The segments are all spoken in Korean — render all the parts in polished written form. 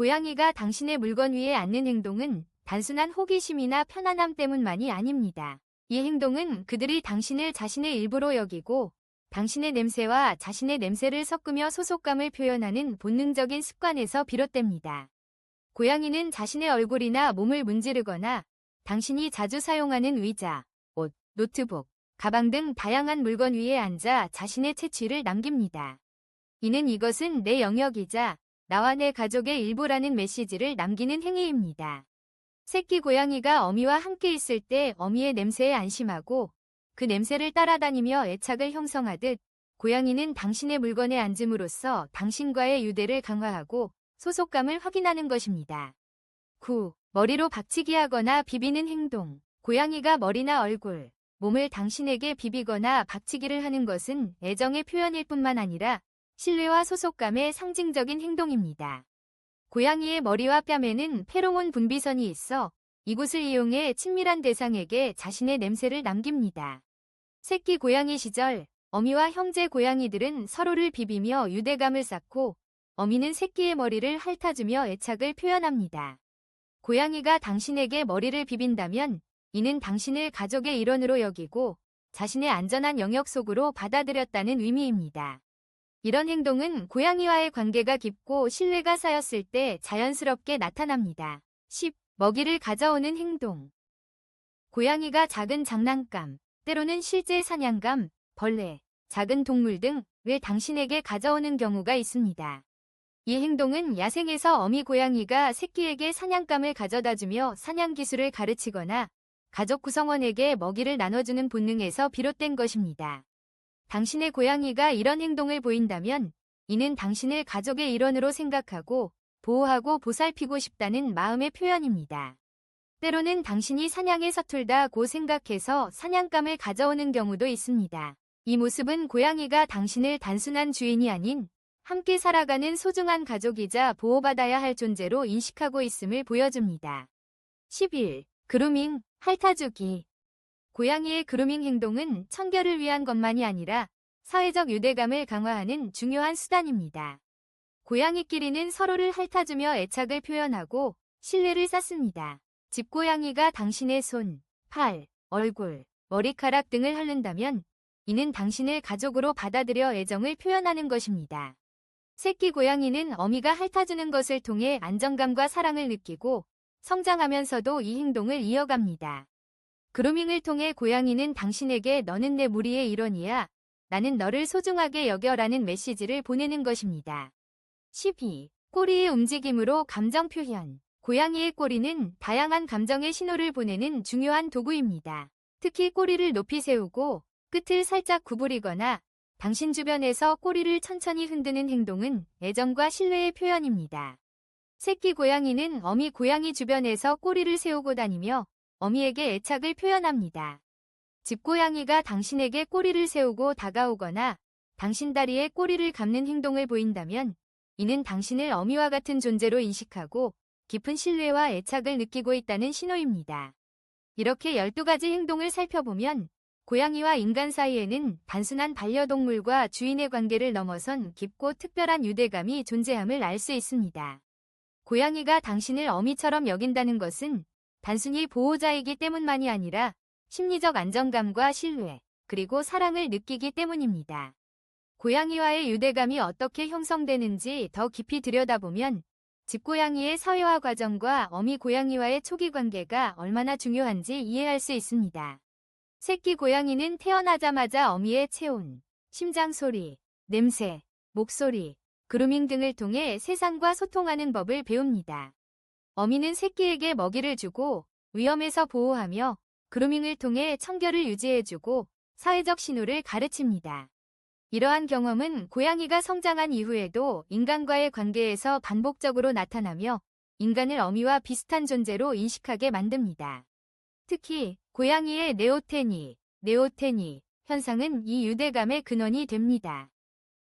고양이가 당신의 물건 위에 앉는 행동은 단순한 호기심이나 편안함 때문만이 아닙니다. 이 행동은 그들이 당신을 자신의 일부로 여기고 당신의 냄새와 자신의 냄새를 섞으며 소속감을 표현하는 본능적인 습관에서 비롯됩니다. 고양이는 자신의 얼굴이나 몸을 문지르거나 당신이 자주 사용하는 의자, 옷, 노트북, 가방 등 다양한 물건 위에 앉아 자신의 채취를 남깁니다. 이는 이것은 내 영역이자 나와 내 가족의 일부라는 메시지를 남기는 행위입니다. 새끼 고양이가 어미와 함께 있을 때 어미의 냄새에 안심하고 그 냄새를 따라다니며 애착을 형성하듯 고양이는 당신의 물건에 앉음으로써 당신과의 유대를 강화하고 소속감을 확인하는 것입니다. 9. 머리로 박치기 하거나 비비는 행동. 고양이가 머리나 얼굴, 몸을 당신에게 비비거나 박치기를 하는 것은 애정의 표현일 뿐만 아니라 신뢰와 소속감의 상징적인 행동입니다. 고양이의 머리와 뺨에는 페로몬 분비선이 있어 이곳을 이용해 친밀한 대상에게 자신의 냄새를 남깁니다. 새끼 고양이 시절 어미와 형제 고양이들은 서로를 비비며 유대감을 쌓고 어미는 새끼의 머리를 핥아주며 애착을 표현합니다. 고양이가 당신에게 머리를 비빈다면 이는 당신을 가족의 일원으로 여기고 자신의 안전한 영역 속으로 받아들였다는 의미입니다. 이런 행동은 고양이와의 관계가 깊고 신뢰가 쌓였을 때 자연스럽게 나타납니다. 10. 먹이를 가져오는 행동. 고양이가 작은 장난감, 때로는 실제 사냥감, 벌레, 작은 동물 등을 당신에게 가져오는 경우가 있습니다. 이 행동은 야생에서 어미 고양이가 새끼에게 사냥감을 가져다주며 사냥 기술을 가르치거나 가족 구성원에게 먹이를 나눠주는 본능에서 비롯된 것입니다. 당신의 고양이가 이런 행동을 보인다면 이는 당신을 가족의 일원으로 생각하고 보호하고 보살피고 싶다는 마음의 표현입니다. 때로는 당신이 사냥에 서툴다고 생각해서 사냥감을 가져오는 경우도 있습니다. 이 모습은 고양이가 당신을 단순한 주인이 아닌 함께 살아가는 소중한 가족이자 보호받아야 할 존재로 인식하고 있음을 보여줍니다. 11. 그루밍, 핥아주기. 고양이의 그루밍 행동은 청결을 위한 것만이 아니라 사회적 유대감을 강화하는 중요한 수단입니다. 고양이끼리는 서로를 핥아주며 애착을 표현하고 신뢰를 쌓습니다. 집고양이가 당신의 손, 팔, 얼굴, 머리카락 등을 핥는다면 이는 당신을 가족으로 받아들여 애정을 표현하는 것입니다. 새끼 고양이는 어미가 핥아주는 것을 통해 안정감과 사랑을 느끼고 성장하면서도 이 행동을 이어갑니다. 그루밍을 통해 고양이는 당신에게 너는 내 무리의 일원이야, 나는 너를 소중하게 여겨라는 메시지를 보내는 것입니다. 12. 꼬리의 움직임으로 감정 표현. 고양이의 꼬리는 다양한 감정의 신호를 보내는 중요한 도구입니다. 특히 꼬리를 높이 세우고 끝을 살짝 구부리거나 당신 주변에서 꼬리를 천천히 흔드는 행동은 애정과 신뢰의 표현입니다. 새끼 고양이는 어미 고양이 주변에서 꼬리를 세우고 다니며 어미에게 애착을 표현합니다. 집고양이가 당신에게 꼬리를 세우고 다가오거나 당신 다리에 꼬리를 감는 행동을 보인다면 이는 당신을 어미와 같은 존재로 인식하고 깊은 신뢰와 애착을 느끼고 있다는 신호입니다. 이렇게 12가지 행동을 살펴보면 고양이와 인간 사이에는 단순한 반려동물과 주인의 관계를 넘어선 깊고 특별한 유대감이 존재함을 알 수 있습니다. 고양이가 당신을 어미처럼 여긴다는 것은 단순히 보호자이기 때문만이 아니라 심리적 안정감과 신뢰, 그리고 사랑을 느끼기 때문입니다. 고양이와의 유대감이 어떻게 형성되는지 더 깊이 들여다보면 집고양이의 사회화 과정과 어미 고양이와의 초기 관계가 얼마나 중요한지 이해할 수 있습니다. 새끼 고양이는 태어나자마자 어미의 체온, 심장 소리, 냄새, 목소리, 그루밍 등을 통해 세상과 소통하는 법을 배웁니다. 어미는 새끼에게 먹이를 주고 위험에서 보호하며 그루밍을 통해 청결을 유지해주고 사회적 신호를 가르칩니다. 이러한 경험은 고양이가 성장한 이후에도 인간과의 관계에서 반복적으로 나타나며 인간을 어미와 비슷한 존재로 인식하게 만듭니다. 특히 고양이의 네오테니 현상은 이 유대감의 근원이 됩니다.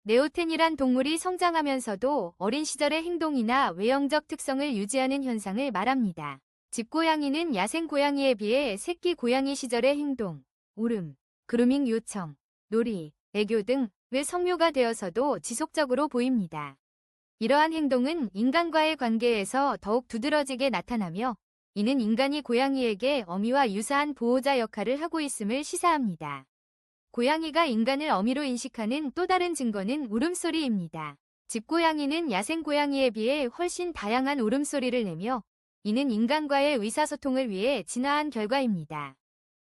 네오텐이란 동물이 성장하면서도 어린 시절의 행동이나 외형적 특성을 유지하는 현상을 말합니다. 집고양이는 야생 고양이에 비해 새끼 고양이 시절의 행동, 울음, 그루밍 요청, 놀이, 애교 등의 성묘가 되어서도 지속적으로 보입니다. 이러한 행동은 인간과의 관계에서 더욱 두드러지게 나타나며 이는 인간이 고양이에게 어미와 유사한 보호자 역할을 하고 있음을 시사합니다. 고양이가 인간을 어미로 인식하는 또 다른 증거는 울음소리입니다. 집고양이는 야생고양이에 비해 훨씬 다양한 울음소리를 내며 이는 인간과의 의사소통을 위해 진화한 결과입니다.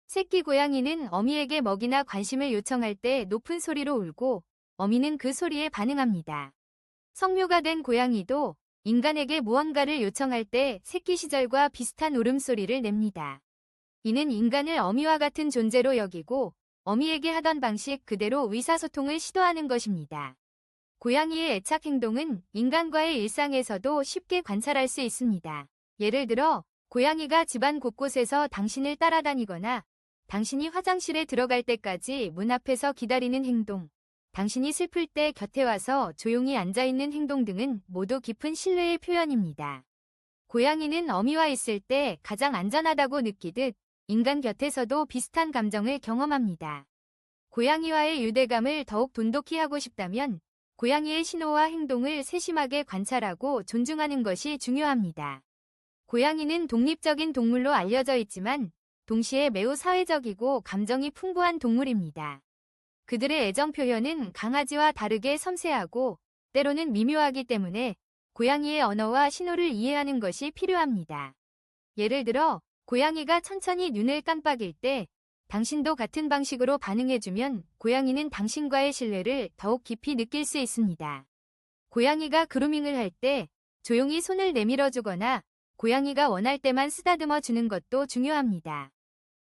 새끼 고양이는 어미에게 먹이나 관심을 요청할 때 높은 소리로 울고 어미는 그 소리에 반응합니다. 성묘가 된 고양이도 인간에게 무언가를 요청할 때 새끼 시절과 비슷한 울음소리를 냅니다. 이는 인간을 어미와 같은 존재로 여기고 어미에게 하던 방식 그대로 의사소통을 시도하는 것입니다. 고양이의 애착 행동은 인간과의 일상에서도 쉽게 관찰할 수 있습니다. 예를 들어 고양이가 집안 곳곳에서 당신을 따라다니거나 당신이 화장실에 들어갈 때까지 문 앞에서 기다리는 행동, 당신이 슬플 때 곁에 와서 조용히 앉아있는 행동 등은 모두 깊은 신뢰의 표현입니다. 고양이는 어미와 있을 때 가장 안전하다고 느끼듯 인간 곁에서도 비슷한 감정을 경험합니다. 고양이와의 유대감을 더욱 돈독히 하고 싶다면 고양이의 신호와 행동을 세심하게 관찰하고 존중하는 것이 중요합니다. 고양이는 독립적인 동물로 알려져 있지만 동시에 매우 사회적이고 감정이 풍부한 동물입니다. 그들의 애정 표현은 강아지와 다르게 섬세하고 때로는 미묘하기 때문에 고양이의 언어와 신호를 이해하는 것이 필요합니다. 예를 들어 고양이가 천천히 눈을 깜빡일 때 당신도 같은 방식으로 반응해주면 고양이는 당신과의 신뢰를 더욱 깊이 느낄 수 있습니다. 고양이가 그루밍을 할 때 조용히 손을 내밀어주거나 고양이가 원할 때만 쓰다듬어 주는 것도 중요합니다.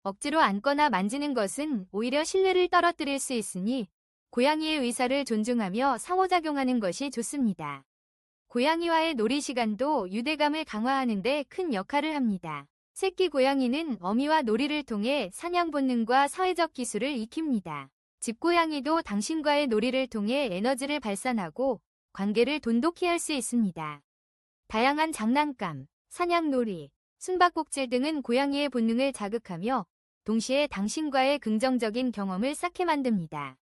억지로 안거나 만지는 것은 오히려 신뢰를 떨어뜨릴 수 있으니 고양이의 의사를 존중하며 상호작용하는 것이 좋습니다. 고양이와의 놀이 시간도 유대감을 강화하는 데 큰 역할을 합니다. 새끼 고양이는 어미와 놀이를 통해 사냥 본능과 사회적 기술을 익힙니다. 집고양이도 당신과의 놀이를 통해 에너지를 발산하고 관계를 돈독히 할 수 있습니다. 다양한 장난감, 사냥놀이, 숨바꼭질 등은 고양이의 본능을 자극하며 동시에 당신과의 긍정적인 경험을 쌓게 만듭니다.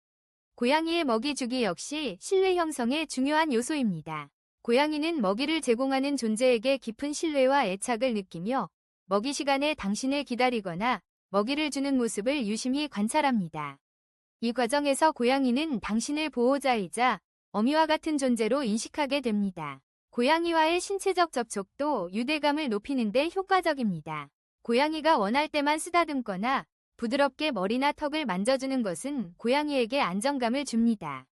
고양이의 먹이 주기 역시 신뢰 형성의 중요한 요소입니다. 고양이는 먹이를 제공하는 존재에게 깊은 신뢰와 애착을 느끼며 먹이 시간에 당신을 기다리거나 먹이를 주는 모습을 유심히 관찰합니다. 이 과정에서 고양이는 당신을 보호자이자 어미와 같은 존재로 인식하게 됩니다. 고양이와의 신체적 접촉도 유대감을 높이는 데 효과적입니다. 고양이가 원할 때만 쓰다듬거나 부드럽게 머리나 턱을 만져주는 것은 고양이에게 안정감을 줍니다.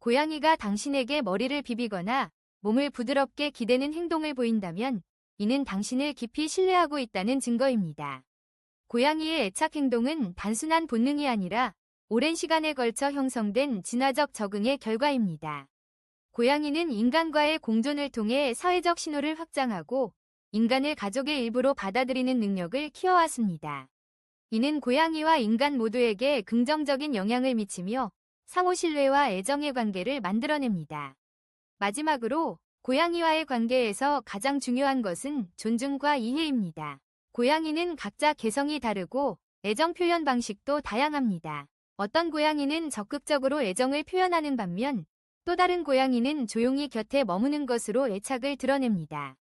고양이가 당신에게 머리를 비비거나 몸을 부드럽게 기대는 행동을 보인다면 이는 당신을 깊이 신뢰하고 있다는 증거입니다. 고양이의 애착 행동은 단순한 본능이 아니라 오랜 시간에 걸쳐 형성된 진화적 적응의 결과입니다. 고양이는 인간과의 공존을 통해 사회적 신호를 확장하고 인간을 가족의 일부로 받아들이는 능력을 키워왔습니다. 이는 고양이와 인간 모두에게 긍정적인 영향을 미치며 상호 신뢰와 애정의 관계를 만들어냅니다. 마지막으로 고양이와의 관계에서 가장 중요한 것은 존중과 이해입니다. 고양이는 각자 개성이 다르고 애정 표현 방식도 다양합니다. 어떤 고양이는 적극적으로 애정을 표현하는 반면 또 다른 고양이는 조용히 곁에 머무는 것으로 애착을 드러냅니다.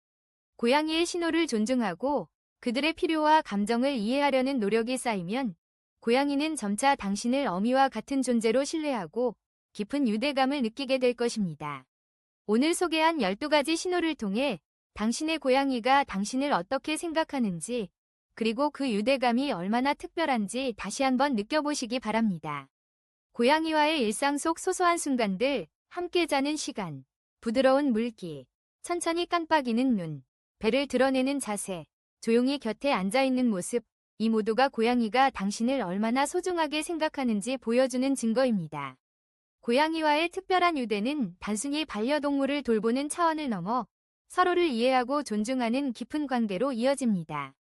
고양이의 신호를 존중하고 그들의 필요와 감정을 이해하려는 노력이 쌓이면 고양이는 점차 당신을 어미와 같은 존재로 신뢰하고 깊은 유대감을 느끼게 될 것입니다. 오늘 소개한 12가지 신호를 통해 당신의 고양이가 당신을 어떻게 생각하는지 그리고 그 유대감이 얼마나 특별한지 다시 한번 느껴보시기 바랍니다. 고양이와의 일상 속 소소한 순간들, 함께 자는 시간, 부드러운 물기, 천천히 깜빡이는 눈, 배를 드러내는 자세, 조용히 곁에 앉아있는 모습, 이 모두가 고양이가 당신을 얼마나 소중하게 생각하는지 보여주는 증거입니다. 고양이와의 특별한 유대는 단순히 반려동물을 돌보는 차원을 넘어 서로를 이해하고 존중하는 깊은 관계로 이어집니다.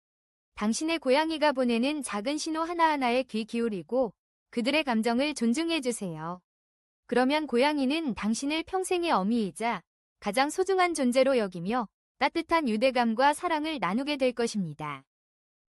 당신의 고양이가 보내는 작은 신호 하나하나에 귀 기울이고 그들의 감정을 존중해주세요. 그러면 고양이는 당신을 평생의 어미이자 가장 소중한 존재로 여기며 따뜻한 유대감과 사랑을 나누게 될 것입니다.